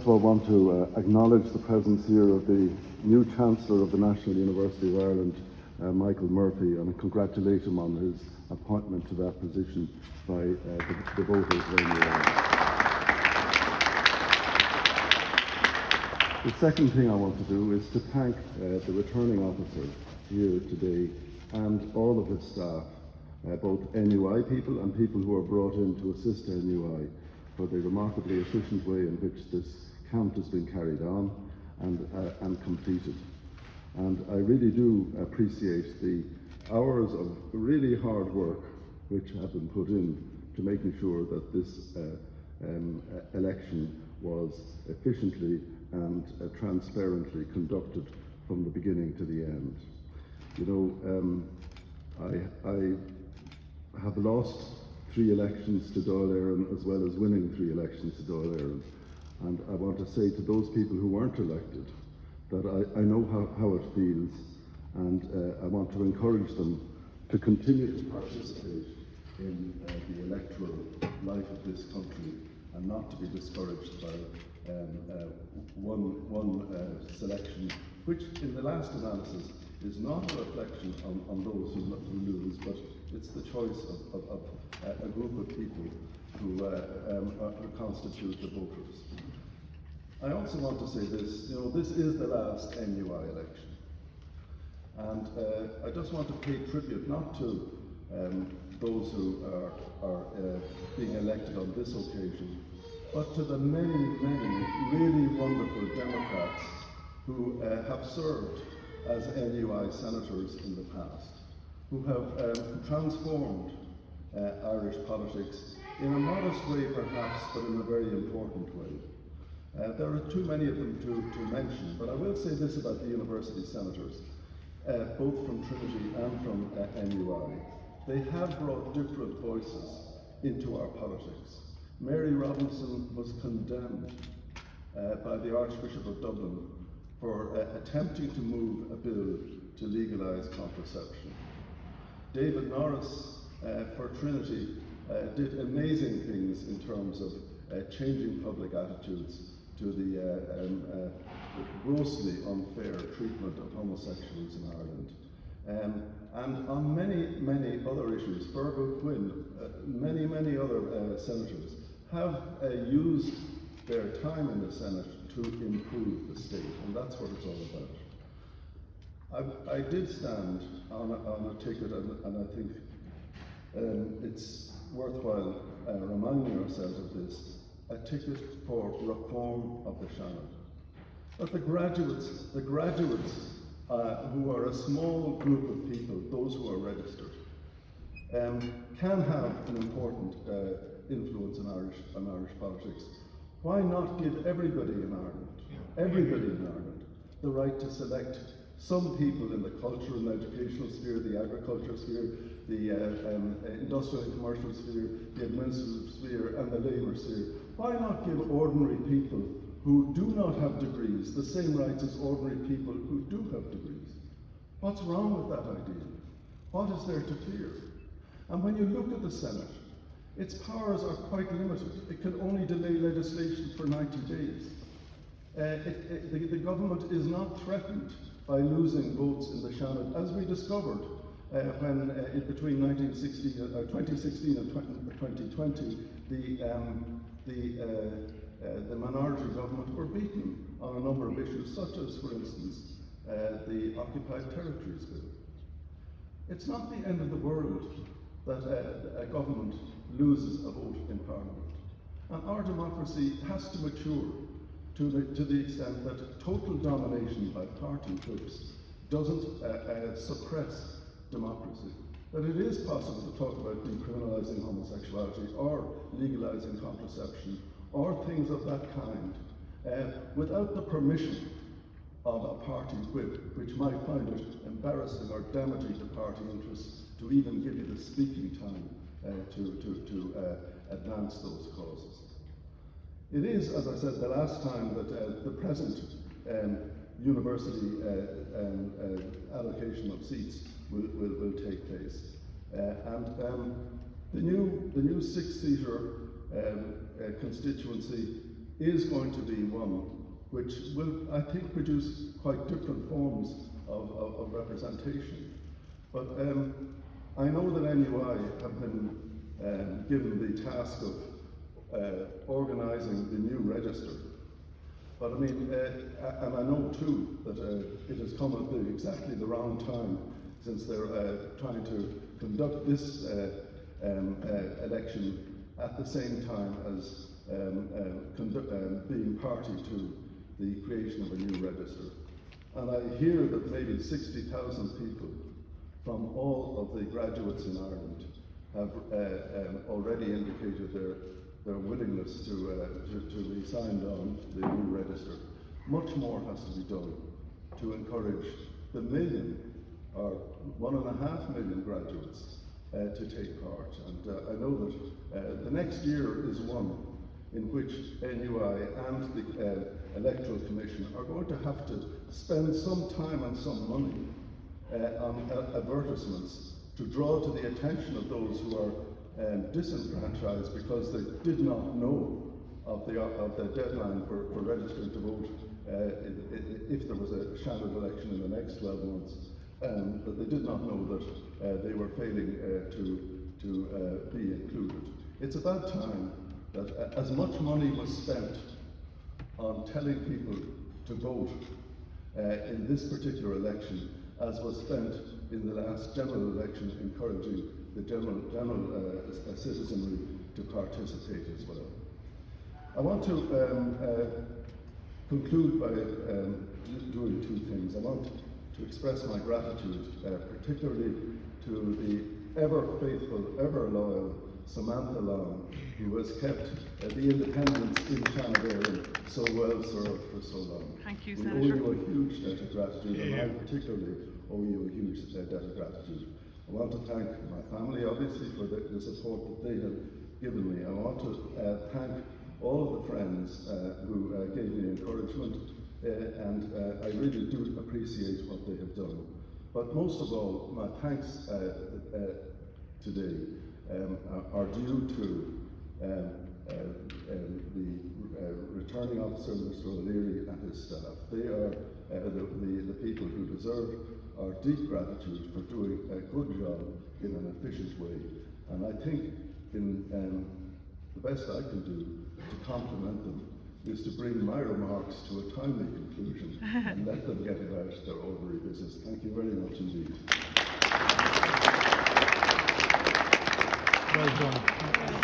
of all want to acknowledge the presence here of the new Chancellor of the National University of Ireland, Michael Murphy, and congratulate him on his appointment to that position by the voters of NUI. The second thing I want to do is to thank the returning officer here today and all of his staff, both NUI people and people who are brought in to assist NUI, for the remarkably efficient way in which this count has been carried on and completed. And I really do appreciate the hours of really hard work which have been put in to making sure that this election was efficiently and transparently conducted from the beginning to the end. You know, I have lost 3 elections to Dáil Éireann as well as winning 3 elections to Dáil Éireann. And I want to say to those people who weren't elected that I know how it feels, and I want to encourage them to continue to participate in the electoral life of this country and not to be discouraged by one selection, which in the last analysis is not a reflection on those who lose, but it's the choice of a group of people who constitute the voters. I also want to say this, you know, this is the last NUI election. And I just want to pay tribute not to those who are being elected on this occasion, but to the many, many really wonderful Democrats who have served as NUI senators in the past, who have transformed Irish politics in a modest way perhaps, but in a very important way. There are too many of them to mention, but I will say this about the university senators, both from Trinity and from NUI. They have brought different voices into our politics. Mary Robinson was condemned by the Archbishop of Dublin for attempting to move a bill to legalise contraception. David Norris for Trinity did amazing things in terms of changing public attitudes to the grossly unfair treatment of homosexuals in Ireland. And on many, many other issues, Fergal Quinn, many other senators have used their time in the Senate to improve the state, and that's what it's all about. I did stand on a ticket, and I think it's worthwhile reminding ourselves of this, a ticket for reform of the Seanad. But the graduates who are a small group of people, those who are registered, can have an important influence in Irish politics. Why not give everybody in Ireland, the right to select some people in the cultural and educational sphere, the agricultural sphere, the industrial and commercial sphere, the administrative sphere, and the labour sphere? Why not give ordinary people who do not have degrees the same rights as ordinary people who do have degrees? What's wrong with that idea? What is there to fear? And when you look at the Senate, its powers are quite limited. It can only delay legislation for 90 days. The government is not threatened by losing votes in the Seanad, as we discovered when between 2016 and 2020, the minority government were beaten on a number of issues, such as, for instance, the Occupied Territories Bill. It's not the end of the world that a government loses a vote in Parliament. And our democracy has to mature to the extent that total domination by party groups doesn't suppress democracy. That it is possible to talk about decriminalising homosexuality or legalising contraception or things of that kind without the permission of a party whip, which might find it embarrassing or damaging to party interests to even give you the speaking time to advance those causes. It is, as I said, the last time that the present university allocation of seats will take place. And the new 6-seater constituency is going to be one which will, I think, produce quite different forms of representation. But I know that NUI have been given the task of organising the new register. But I mean, and I know too that it has come at exactly the wrong time, since they're trying to conduct this election at the same time as being party to the creation of a new register. And I hear that maybe 60,000 people from all of the graduates in Ireland have already indicated their willingness to be signed on the new register. Much more has to be done to encourage the million or 1.5 million graduates to take part. And I know that the next year is one in which NUI and the Electoral Commission are going to have to spend some time and some money on advertisements to draw to the attention of those who are disenfranchised because they did not know of the deadline for registering to vote if there was a Seanad election in the next 12 months. But they did not know that they were failing to be included. It's about time that as much money was spent on telling people to vote in this particular election as was spent in the last general election, encouraging the general citizenry to participate as well. I want to conclude by doing two things. I want to express my gratitude, particularly to the ever faithful, ever loyal Samantha Long, who has kept the independence in Éireann so well served for so long. Thank you, We Senator. owe you a huge debt of gratitude, and I particularly owe you a huge debt of gratitude. I want to thank my family, obviously, for the support that they have given me. I want to thank all of the friends who gave me encouragement, and I really do appreciate what they have done. But most of all, my thanks today are due to the returning officer, Mr. O'Leary, and his staff. They are the people who deserve our deep gratitude for doing a good job in an efficient way. And I think the best I can do to compliment them is to bring my remarks to a timely conclusion and let them get about their ordinary business. Thank you very much indeed. Well done.